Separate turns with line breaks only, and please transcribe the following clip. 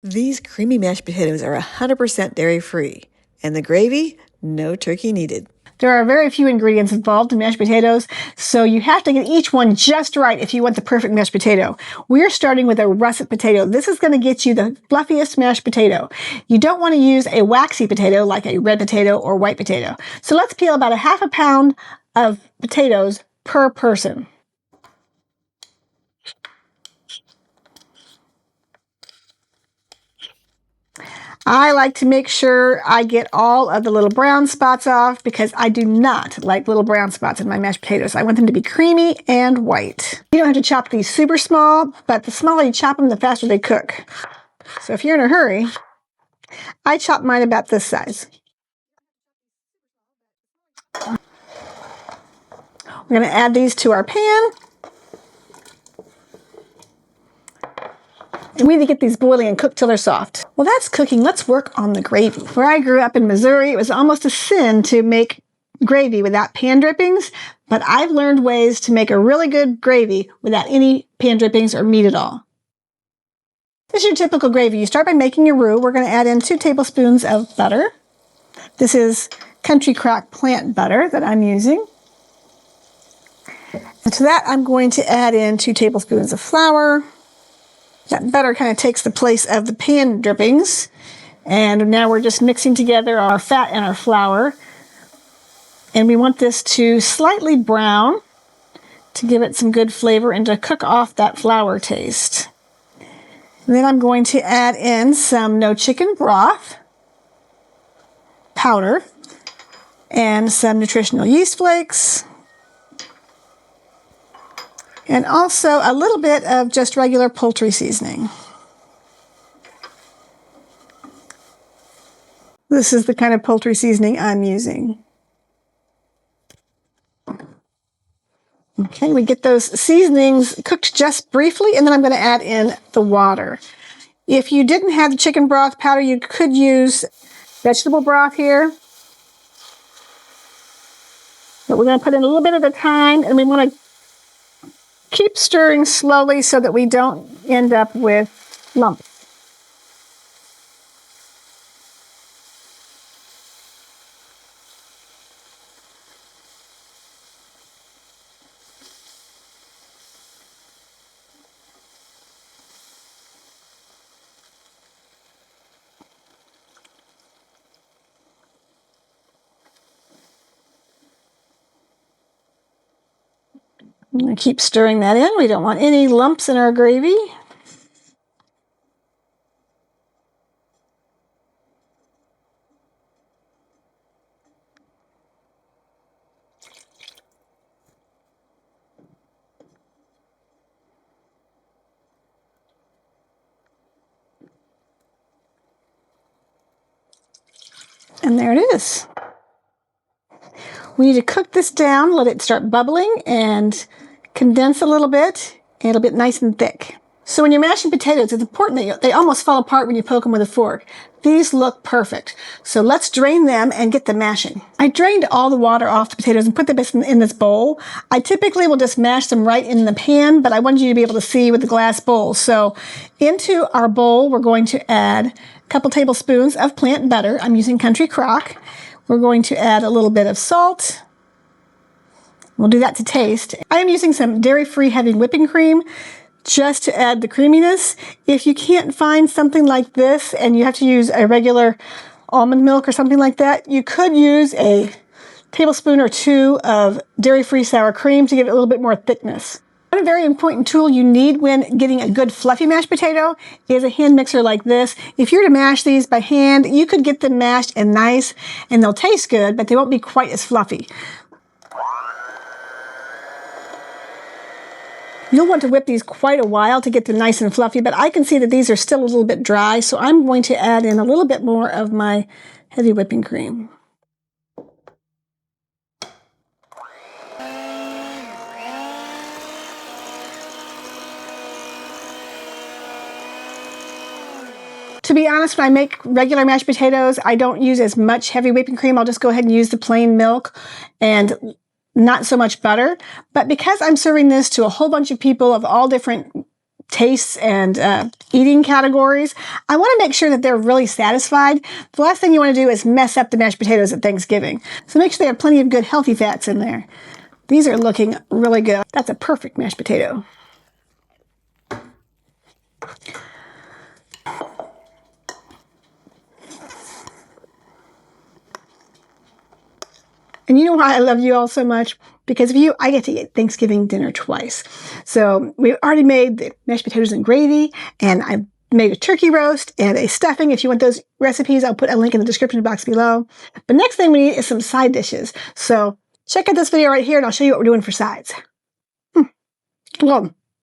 These creamy mashed potatoes are 100% dairy-free, and the gravy, no turkey needed. There are very few ingredients involved in mashed potatoes, so you have to get each one just right if you want the perfect mashed potato. We're starting with a russet potato. This is going to get you the fluffiest mashed potato. You don't want to use a waxy potato like a red potato or white potato. So let's peel about 1/2 pound of potatoes per person. I like to make sure I get all of the little brown spots off because I do not like little brown spots in my mashed potatoes. I want them to be creamy and white. You don't have to chop these super small, but the smaller you chop them, the faster they cook. So if you're in a hurry, I chop mine about this size. We're going to add these to our pan. And we need to get these boiling and cook till they're soft. Well, that's cooking. Let's work on the gravy. Where I grew up in Missouri, it was almost a sin to make gravy without pan drippings, but I've learned ways to make a really good gravy without any pan drippings or meat at all. This is your typical gravy. You start by making your roux. We're going to add in 2 tablespoons of butter. This is Country Crock plant butter that I'm using. And to that, I'm going to add in 2 tablespoons of flour. That butter kind of takes the place of the pan drippings. And now we're just mixing together our fat and our flour. And we want this to slightly brown to give it some good flavor and to cook off that flour taste. And then I'm going to add in some no-chicken broth powder and some nutritional yeast flakes. And also a little bit of just regular poultry seasoning. This is the kind of poultry seasoning I'm using. Okay, we get those seasonings cooked just briefly, and then I'm going to add in the water. If you didn't have the chicken broth powder, you could use vegetable broth here. But we're going to put in a little bit at a time, and we want to keep stirring slowly so that we don't end up with lumps. I'm going to keep stirring that in. We don't want any lumps in our gravy. And there it is. We need to cook this down, let it start bubbling and condense a little bit, and it'll get nice and thick. So when you're mashing potatoes, it's important that they almost fall apart when you poke them with a fork. These look perfect. So let's drain them and get the mashing. I drained all the water off the potatoes and put them in this bowl. I typically will just mash them right in the pan, but I wanted you to be able to see with the glass bowl. So into our bowl, we're going to add a couple tablespoons of plant butter. I'm using Country Crock. We're going to add a little bit of salt. We'll do that to taste. I am using some dairy-free heavy whipping cream just to add the creaminess. If you can't find something like this and you have to use a regular almond milk or something like that, you could use a tablespoon or 2 of dairy-free sour cream to give it a little bit more thickness. One very important tool you need when getting a good fluffy mashed potato is a hand mixer like this. If you were to mash these by hand, you could get them mashed and nice, and they'll taste good, but they won't be quite as fluffy. You'll want to whip these quite a while to get them nice and fluffy, but I can see that these are still a little bit dry, so I'm going to add in a little bit more of my heavy whipping cream. To be honest, when I make regular mashed potatoes, I don't use as much heavy whipping cream. I'll just go ahead and use the plain milk and not so much butter. But because I'm serving this to a whole bunch of people of all different tastes and eating categories, I want to make sure that they're really satisfied. The last thing you want to do is mess up the mashed potatoes at Thanksgiving. So make sure they have plenty of good healthy fats in there. These are looking really good. That's a perfect mashed potato. And you know why I love you all so much? Because of you, I get to eat Thanksgiving dinner twice. So we've already made the mashed potatoes and gravy, and I made a turkey roast and a stuffing. If you want those recipes, I'll put a link in the description box below. The next thing we need is some side dishes. So check out this video right here, and I'll show you what we're doing for sides. Well,